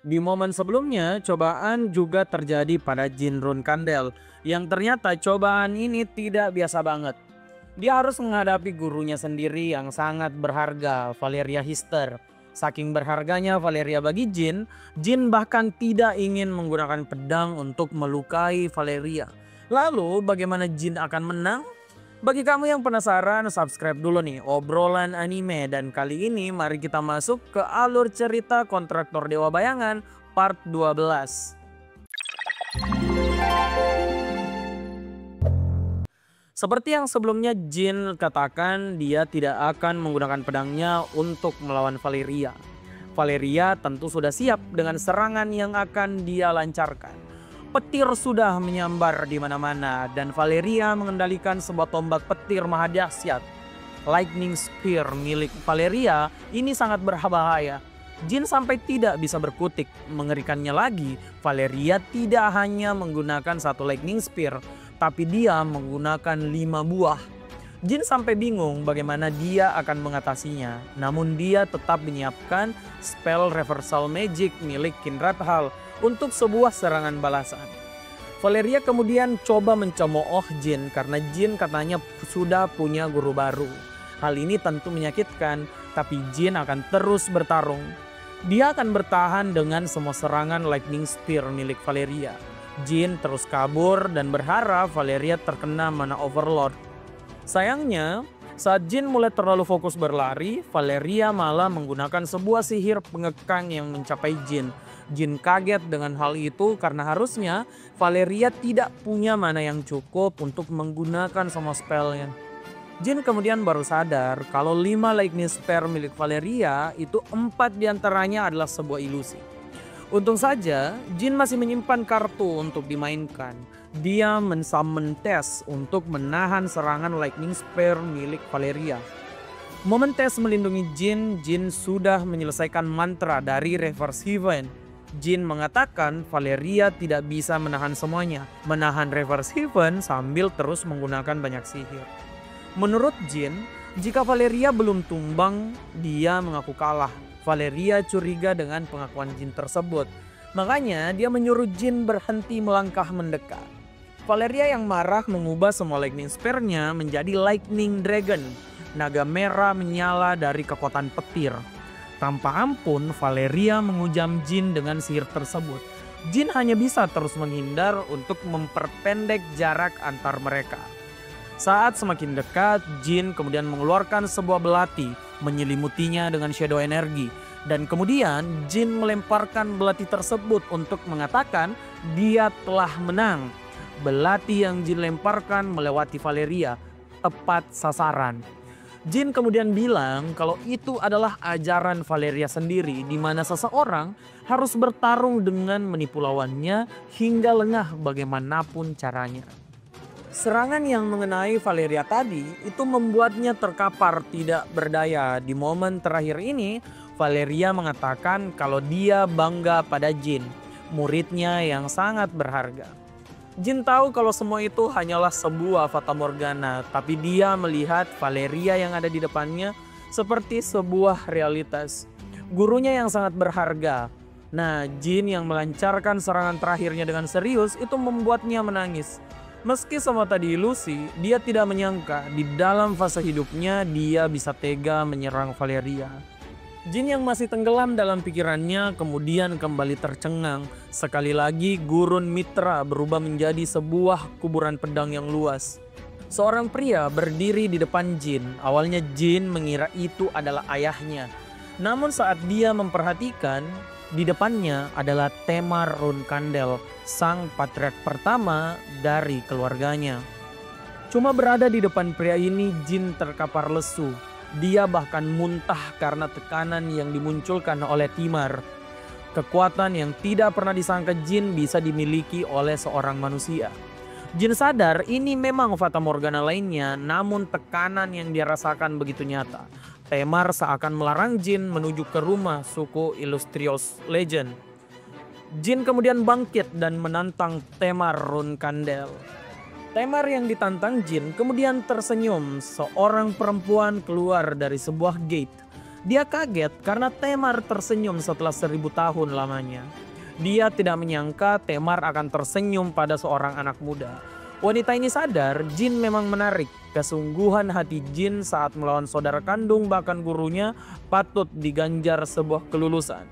Di momen sebelumnya, cobaan juga terjadi pada Jin Run Kandel, yang ternyata cobaan ini tidak biasa banget. Dia harus menghadapi gurunya sendiri yang sangat berharga, Valeria Hister. Saking berharganya Valeria bagi Jin, Jin bahkan tidak ingin menggunakan pedang untuk melukai Valeria. Lalu bagaimana Jin akan menang? Bagi kamu yang penasaran, subscribe dulu nih obrolan anime, dan kali ini mari kita masuk ke alur cerita Kontraktor Dewa Bayangan part 12. Seperti yang sebelumnya Jin katakan, dia tidak akan menggunakan pedangnya untuk melawan Valeria. Valeria tentu sudah siap dengan serangan yang akan dia lancarkan. Petir sudah menyambar di mana-mana dan Valeria mengendalikan sebuah tombak petir maha dahsyat. Lightning Spear milik Valeria ini sangat berbahaya. Jin sampai tidak bisa berkutik. Mengerikannya lagi, Valeria tidak hanya menggunakan satu Lightning Spear, tapi dia menggunakan 5 buah. Jin sampai bingung bagaimana dia akan mengatasinya. Namun dia tetap menyiapkan spell reversal magic milik Kindred Hall untuk sebuah serangan balasan. Valeria kemudian coba mencemooh Jin karena Jin katanya sudah punya guru baru. Hal ini tentu menyakitkan, tapi Jin akan terus bertarung. Dia akan bertahan dengan semua serangan Lightning Spear milik Valeria. Jin terus kabur dan berharap Valeria terkena mana overload. Sayangnya, saat Jin mulai terlalu fokus berlari, Valeria malah menggunakan sebuah sihir pengekang yang mencapai Jin. Jin kaget dengan hal itu karena harusnya Valeria tidak punya mana yang cukup untuk menggunakan semua spellnya. Jin kemudian baru sadar kalau 5 Lightning Spear milik Valeria itu 4 diantaranya adalah sebuah ilusi. Untung saja Jin masih menyimpan kartu untuk dimainkan. Dia men-summon Tess untuk menahan serangan Lightning Spear milik Valeria. Momen Tess melindungi Jin, Jin sudah menyelesaikan mantra dari Reverse Heaven. Jin mengatakan Valeria tidak bisa menahan semuanya, menahan Reverse Heaven sambil terus menggunakan banyak sihir. Menurut Jin, jika Valeria belum tumbang, dia mengaku kalah. Valeria curiga dengan pengakuan Jin tersebut. Makanya dia menyuruh Jin berhenti melangkah mendekat. Valeria yang marah mengubah semua Lightning Spear-nya menjadi Lightning Dragon. Naga merah menyala dari kekuatan petir. Tanpa ampun, Valeria menghujam Jin dengan sihir tersebut. Jin hanya bisa terus menghindar untuk memperpendek jarak antar mereka. Saat semakin dekat, Jin kemudian mengeluarkan sebuah belati, menyelimutinya dengan shadow energi. Dan kemudian Jin melemparkan belati tersebut untuk mengatakan dia telah menang. Belati yang Jin lemparkan melewati Valeria, tepat sasaran. Jin kemudian bilang kalau itu adalah ajaran Valeria sendiri, di mana seseorang harus bertarung dengan menipu lawannya hingga lengah bagaimanapun caranya. Serangan yang mengenai Valeria tadi itu membuatnya terkapar tidak berdaya. Di momen terakhir ini, Valeria mengatakan kalau dia bangga pada Jin, muridnya yang sangat berharga. Jin tahu kalau semua itu hanyalah sebuah fatamorgana, tapi dia melihat Valeria yang ada di depannya seperti sebuah realitas. Gurunya yang sangat berharga. Nah, Jin yang melancarkan serangan terakhirnya dengan serius itu membuatnya menangis. Meski semua tadi ilusi, dia tidak menyangka di dalam fase hidupnya dia bisa tega menyerang Valeria. Jin yang masih tenggelam dalam pikirannya kemudian kembali tercengang. Sekali lagi gurun mitra berubah menjadi sebuah kuburan pedang yang luas. Seorang pria berdiri di depan Jin. Awalnya Jin mengira itu adalah ayahnya. Namun saat dia memperhatikan, di depannya adalah Temar Run Kandel, sang patriark pertama dari keluarganya. Cuma berada di depan pria ini, Jin terkapar lesu. Dia bahkan muntah karena tekanan yang dimunculkan oleh Timar. Kekuatan yang tidak pernah disangka Jin bisa dimiliki oleh seorang manusia. Jin sadar ini memang fatamorgana lainnya, namun tekanan yang dia rasakan begitu nyata. Temar seakan melarang Jin menuju ke rumah suku Illustrious Legend. Jin kemudian bangkit dan menantang Temar Run Kandel. Temar yang ditantang Jin kemudian tersenyum. Seorang perempuan keluar dari sebuah gate. Dia kaget karena Temar tersenyum setelah 1000 tahun lamanya. Dia tidak menyangka Temar akan tersenyum pada seorang anak muda. Wanita ini sadar Jin memang menarik. Kesungguhan hati Jin saat melawan saudara kandung bahkan gurunya patut diganjar sebuah kelulusan.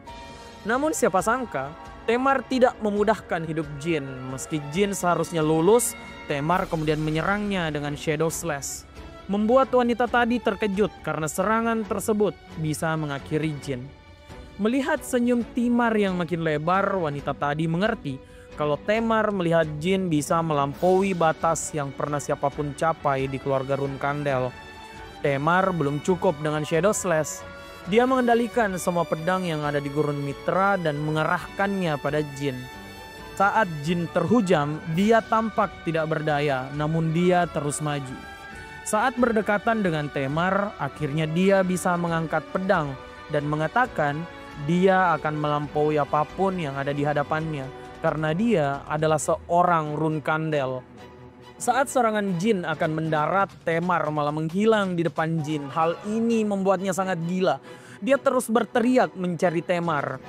Namun siapa sangka Temar tidak memudahkan hidup Jin. Meski Jin seharusnya lulus, Temar kemudian menyerangnya dengan Shadow Slash. Membuat wanita tadi terkejut karena serangan tersebut bisa mengakhiri Jin. Melihat senyum Timar yang makin lebar, wanita tadi mengerti kalau Temar melihat Jin bisa melampaui batas yang pernah siapapun capai di keluarga Run Kandel. Temar belum cukup dengan Shadow Slash. Dia mengendalikan semua pedang yang ada di Gurun Mitra dan mengerahkannya pada Jin. Saat Jin terhujam, dia tampak tidak berdaya, namun dia terus maju. Saat berdekatan dengan Temar, akhirnya dia bisa mengangkat pedang dan mengatakan dia akan melampaui apapun yang ada di hadapannya karena dia adalah seorang Run Kandel. Saat serangan Jin akan mendarat, Temar malah menghilang di depan Jin. Hal ini membuatnya sangat gila. Dia terus berteriak mencari Temar.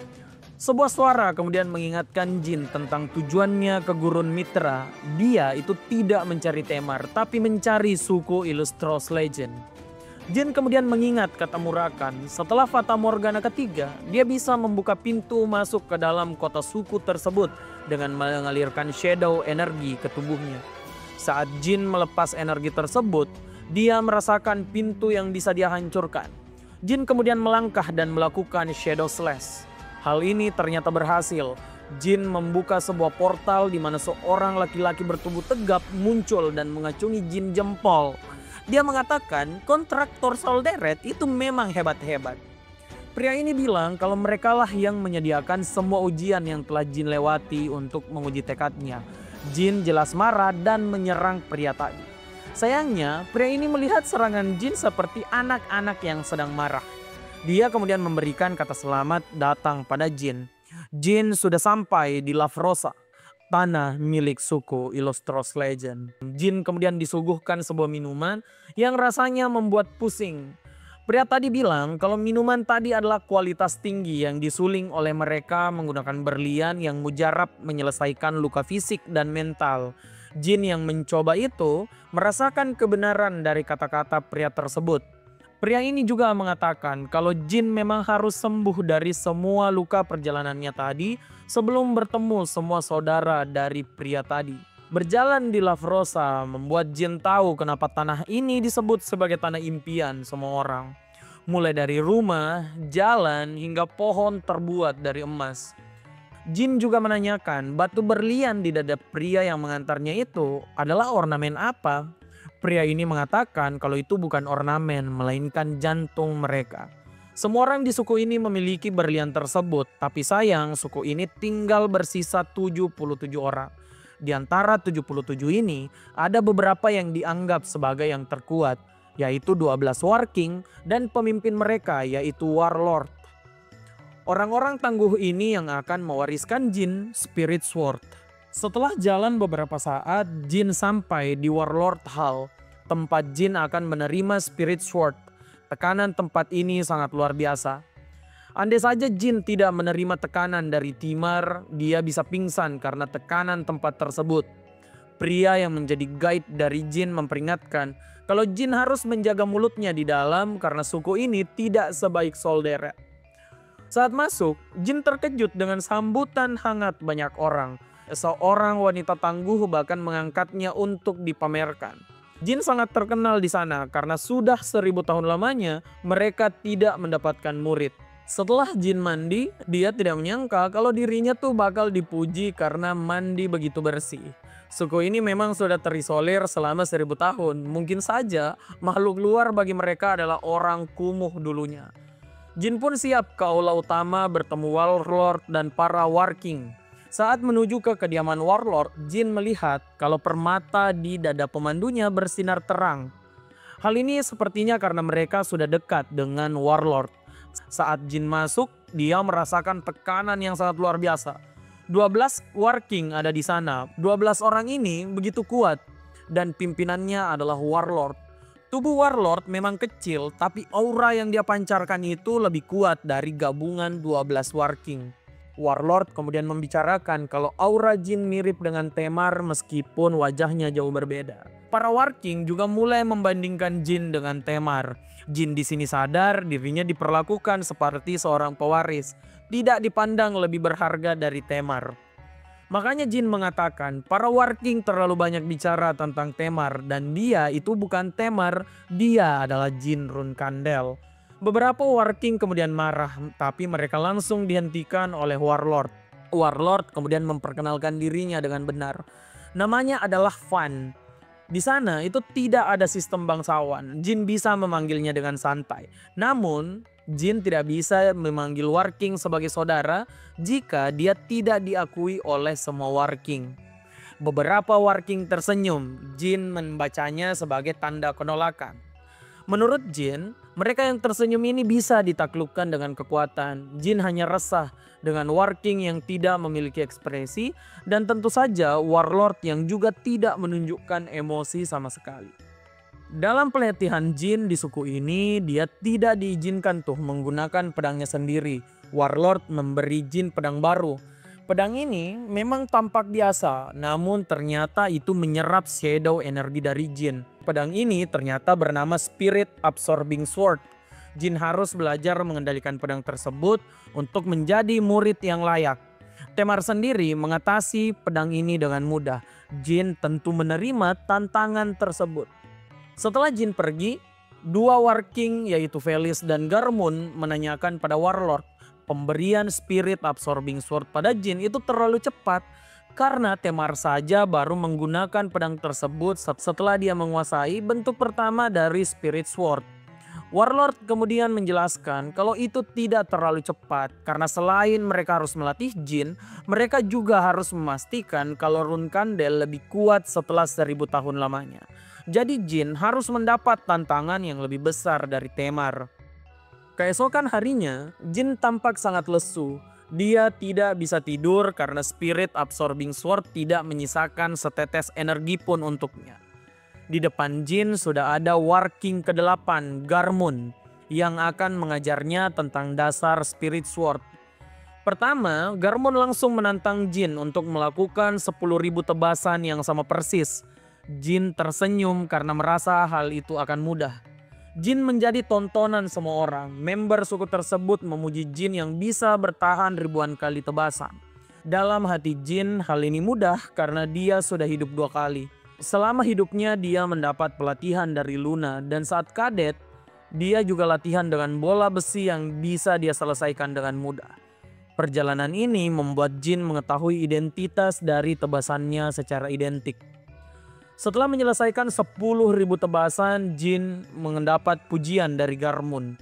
Sebuah suara kemudian mengingatkan Jin tentang tujuannya ke Gurun Mitra. Dia itu tidak mencari Temar, tapi mencari suku Illustros Legend. Jin kemudian mengingat kata Murakan, setelah Fata Morgana ketiga, dia bisa membuka pintu masuk ke dalam kota suku tersebut dengan mengalirkan shadow energi ke tubuhnya. Saat Jin melepas energi tersebut, dia merasakan pintu yang bisa dia hancurkan. Jin kemudian melangkah dan melakukan Shadow Slash. Hal ini ternyata berhasil. Jin membuka sebuah portal di mana seorang laki-laki bertubuh tegap muncul dan mengacungi Jin jempol. Dia mengatakan kontraktor Solderet itu memang hebat-hebat. Pria ini bilang kalau merekalah yang menyediakan semua ujian yang telah Jin lewati untuk menguji tekadnya. Jin jelas marah dan menyerang pria tadi. Sayangnya pria ini melihat serangan Jin seperti anak-anak yang sedang marah. Dia kemudian memberikan kata selamat datang pada Jin. Jin sudah sampai di Lavrosa, tanah milik suku Illustros Legend. Jin kemudian disuguhkan sebuah minuman yang rasanya membuat pusing. Pria tadi bilang kalau minuman tadi adalah kualitas tinggi yang disuling oleh mereka menggunakan berlian yang mujarab menyelesaikan luka fisik dan mental. Jin yang mencoba itu merasakan kebenaran dari kata-kata pria tersebut. Pria ini juga mengatakan kalau Jin memang harus sembuh dari semua luka perjalanannya tadi sebelum bertemu semua saudara dari pria tadi. Berjalan di Lavrosa membuat Jin tahu kenapa tanah ini disebut sebagai tanah impian semua orang. Mulai dari rumah, jalan, hingga pohon terbuat dari emas. Jin juga menanyakan batu berlian di dada pria yang mengantarnya itu adalah ornamen apa. Pria ini mengatakan kalau itu bukan ornamen, melainkan jantung mereka. Semua orang di suku ini memiliki berlian tersebut, tapi sayang suku ini tinggal bersisa 77 orang. Di antara 77 ini, ada beberapa yang dianggap sebagai yang terkuat, yaitu 12 War King dan pemimpin mereka yaitu Warlord. Orang-orang tangguh ini yang akan mewariskan Jin Spirit Sword. Setelah jalan beberapa saat, Jin sampai di Warlord Hall. Tempat Jin akan menerima Spirit Sword. Tekanan tempat ini sangat luar biasa. Andai saja Jin tidak menerima tekanan dari Timar, dia bisa pingsan karena tekanan tempat tersebut. Pria yang menjadi guide dari Jin memperingatkan kalau Jin harus menjaga mulutnya di dalam karena suku ini tidak sebaik Solderet. Saat masuk, Jin terkejut dengan sambutan hangat banyak orang. Seorang wanita tangguh bahkan mengangkatnya untuk dipamerkan. Jin sangat terkenal di sana karena sudah 1000 tahun lamanya mereka tidak mendapatkan murid. Setelah Jin mandi, dia tidak menyangka kalau dirinya tuh bakal dipuji karena mandi begitu bersih. Suku ini memang sudah terisolir selama 1000 tahun. Mungkin saja makhluk luar bagi mereka adalah orang kumuh dulunya. Jin pun siap ke aula utama bertemu Warlord dan para War King. Saat menuju ke kediaman Warlord, Jin melihat kalau permata di dada pemandunya bersinar terang. Hal ini sepertinya karena mereka sudah dekat dengan Warlord. Saat Jin masuk, dia merasakan tekanan yang sangat luar biasa. 12 War King ada di sana. 12 orang ini begitu kuat dan pimpinannya adalah Warlord. Tubuh Warlord memang kecil, tapi aura yang dia pancarkan itu lebih kuat dari gabungan 12 Warking. Warlord kemudian membicarakan kalau aura Jin mirip dengan Temar meskipun wajahnya jauh berbeda. Para Warking juga mulai membandingkan Jin dengan Temar. Jin di sini sadar dirinya diperlakukan seperti seorang pewaris, tidak dipandang lebih berharga dari Temar. Makanya Jin mengatakan para Warking terlalu banyak bicara tentang Temar dan dia itu bukan Temar, dia adalah Jin Runkandel. Beberapa Warking kemudian marah tapi mereka langsung dihentikan oleh Warlord. Warlord kemudian memperkenalkan dirinya dengan benar. Namanya adalah Fan. Di sana itu tidak ada sistem bangsawan. Jin bisa memanggilnya dengan santai. Namun Jin tidak bisa memanggil Warking sebagai saudara jika dia tidak diakui oleh semua Warking. Beberapa Warking tersenyum. Jin membacanya sebagai tanda penolakan. Menurut Jin, mereka yang tersenyum ini bisa ditaklukkan dengan kekuatan. Jin hanya resah dengan Warking yang tidak memiliki ekspresi dan tentu saja Warlord yang juga tidak menunjukkan emosi sama sekali. Dalam pelatihan Jin di suku ini, dia tidak diizinkan tuh menggunakan pedangnya sendiri. Warlord memberi Jin pedang baru. Pedang ini memang tampak biasa, namun ternyata itu menyerap shadow energi dari Jin. Pedang ini ternyata bernama Spirit Absorbing Sword. Jin harus belajar mengendalikan pedang tersebut untuk menjadi murid yang layak. Temar sendiri mengatasi pedang ini dengan mudah. Jin tentu menerima tantangan tersebut. Setelah Jin pergi, dua Warking yaitu Felis dan Garmund menanyakan pada Warlord, pemberian Spirit Absorbing Sword pada Jin itu terlalu cepat karena Temar saja baru menggunakan pedang tersebut setelah dia menguasai bentuk pertama dari Spirit Sword. Warlord kemudian menjelaskan kalau itu tidak terlalu cepat karena selain mereka harus melatih Jin, mereka juga harus memastikan kalau Runkandel lebih kuat setelah 1000 tahun lamanya. Jadi Jin harus mendapat tantangan yang lebih besar dari Temar. Keesokan harinya, Jin tampak sangat lesu. Dia tidak bisa tidur karena Spirit Absorbing Sword tidak menyisakan setetes energi pun untuknya. Di depan Jin sudah ada Warking ke-8, Garmund, yang akan mengajarnya tentang dasar Spirit Sword. Pertama, Garmund langsung menantang Jin untuk melakukan 10.000 tebasan yang sama persis. Jin tersenyum karena merasa hal itu akan mudah. Jin menjadi tontonan semua orang. Member suku tersebut memuji Jin yang bisa bertahan ribuan kali tebasan. Dalam hati Jin, hal ini mudah karena dia sudah hidup 2 kali. Selama hidupnya dia mendapat pelatihan dari Luna dan saat kadet, dia juga latihan dengan bola besi yang bisa dia selesaikan dengan mudah. Perjalanan ini membuat Jin mengetahui identitas dari tebasannya secara identik. Setelah menyelesaikan 10.000 tebasan, Jin mendapat pujian dari Garmund.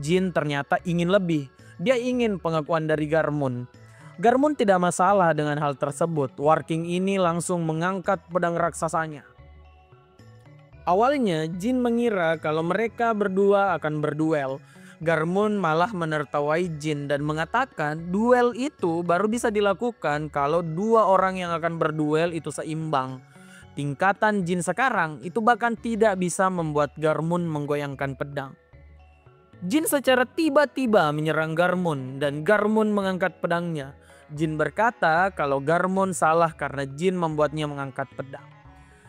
Jin ternyata ingin lebih. Dia ingin pengakuan dari Garmund. Garmund tidak masalah dengan hal tersebut. Warking ini langsung mengangkat pedang raksasanya. Awalnya Jin mengira kalau mereka berdua akan berduel. Garmund malah menertawai Jin dan mengatakan duel itu baru bisa dilakukan kalau 2 orang yang akan berduel itu seimbang. Tingkatan Jin sekarang itu bahkan tidak bisa membuat Garmund menggoyangkan pedang. Jin secara tiba-tiba menyerang Garmund dan Garmund mengangkat pedangnya. Jin berkata kalau Garmund salah karena Jin membuatnya mengangkat pedang.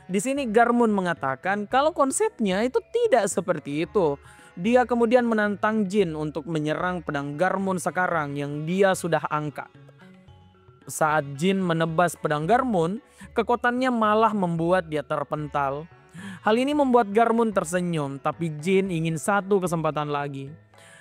Di sini Garmund mengatakan kalau konsepnya itu tidak seperti itu. Dia kemudian menantang Jin untuk menyerang pedang Garmund sekarang yang dia sudah angkat. Saat Jin menebas pedang Garmund, kekuatannya malah membuat dia terpental. Hal ini membuat Garmund tersenyum, tapi Jin ingin satu kesempatan lagi.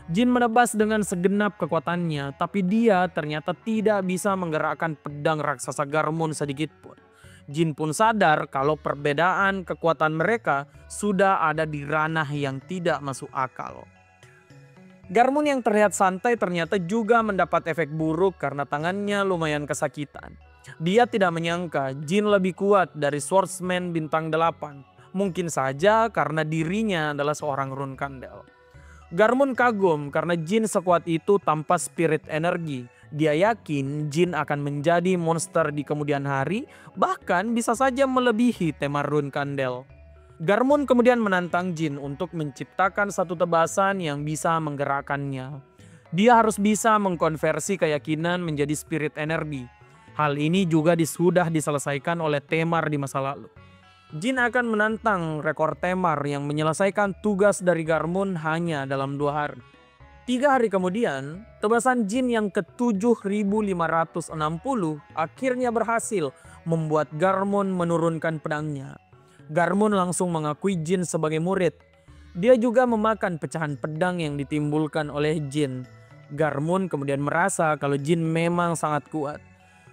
Jin menebas dengan segenap kekuatannya, tapi dia ternyata tidak bisa menggerakkan pedang raksasa Garmund sedikit pun. Jin pun sadar kalau perbedaan kekuatan mereka sudah ada di ranah yang tidak masuk akal. Garmund yang terlihat santai ternyata juga mendapat efek buruk karena tangannya lumayan kesakitan. Dia tidak menyangka Jin lebih kuat dari Swordsman bintang 8. Mungkin saja karena dirinya adalah seorang Runkandel. Garmund kagum karena Jin sekuat itu tanpa spirit energi. Dia yakin Jin akan menjadi monster di kemudian hari, bahkan bisa saja melebihi Temar Runkandel. Garmon kemudian menantang Jin untuk menciptakan satu tebasan yang bisa menggerakkannya. Dia harus bisa mengkonversi keyakinan menjadi spirit energi. Hal ini juga sudah diselesaikan oleh Temar di masa lalu. Jin akan menantang rekor Temar yang menyelesaikan tugas dari Garmon hanya dalam 2 hari. 3 hari kemudian, tebasan Jin yang ke-7560 akhirnya berhasil membuat Garmon menurunkan pedangnya. Garmon langsung mengakui Jin sebagai murid. Dia juga memakan pecahan pedang yang ditimbulkan oleh Jin. Garmon kemudian merasa kalau Jin memang sangat kuat.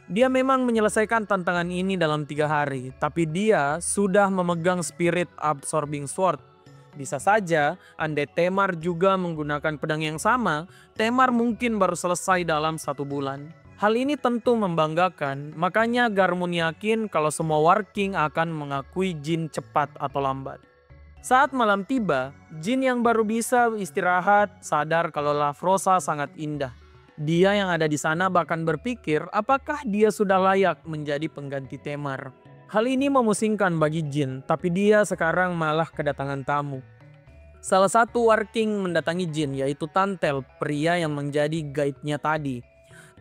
Dia memang menyelesaikan tantangan ini dalam 3 hari, tapi dia sudah memegang spirit absorbing sword. Bisa saja andai Temar juga menggunakan pedang yang sama, Temar mungkin baru selesai dalam 1 bulan. Hal ini tentu membanggakan, makanya Garmon yakin kalau semua War King akan mengakui Jin cepat atau lambat. Saat malam tiba, Jin yang baru bisa istirahat sadar kalau Lavrosa sangat indah. Dia yang ada di sana bahkan berpikir apakah dia sudah layak menjadi pengganti Temar. Hal ini memusingkan bagi Jin, tapi dia sekarang malah kedatangan tamu. Salah satu War King mendatangi Jin, yaitu Tantel, pria yang menjadi guide-nya tadi.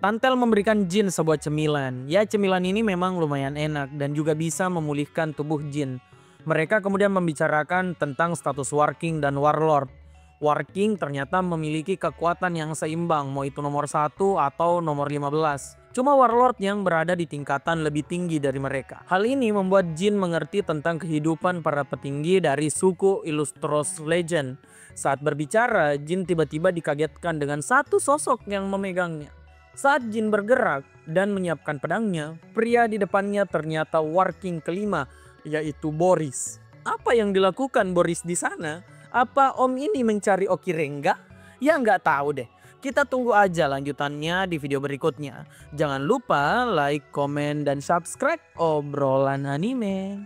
Tantel memberikan Jin sebuah cemilan. Ya, cemilan ini memang lumayan enak dan juga bisa memulihkan tubuh Jin. Mereka kemudian membicarakan tentang status War King dan Warlord. War King ternyata memiliki kekuatan yang seimbang, mau itu nomor 1 atau nomor 15. Cuma Warlord yang berada di tingkatan lebih tinggi dari mereka. Hal ini membuat Jin mengerti tentang kehidupan para petinggi dari suku Illustros Legend. Saat berbicara, Jin tiba-tiba dikagetkan dengan satu sosok yang memegangnya. Saat Jin bergerak dan menyiapkan pedangnya, pria di depannya ternyata War King kelima, yaitu Boris. Apa yang dilakukan Boris di sana? Apa om ini mencari Okirenga? Ya nggak tahu deh. Kita tunggu aja lanjutannya di video berikutnya. Jangan lupa like, komen, dan subscribe obrolan anime.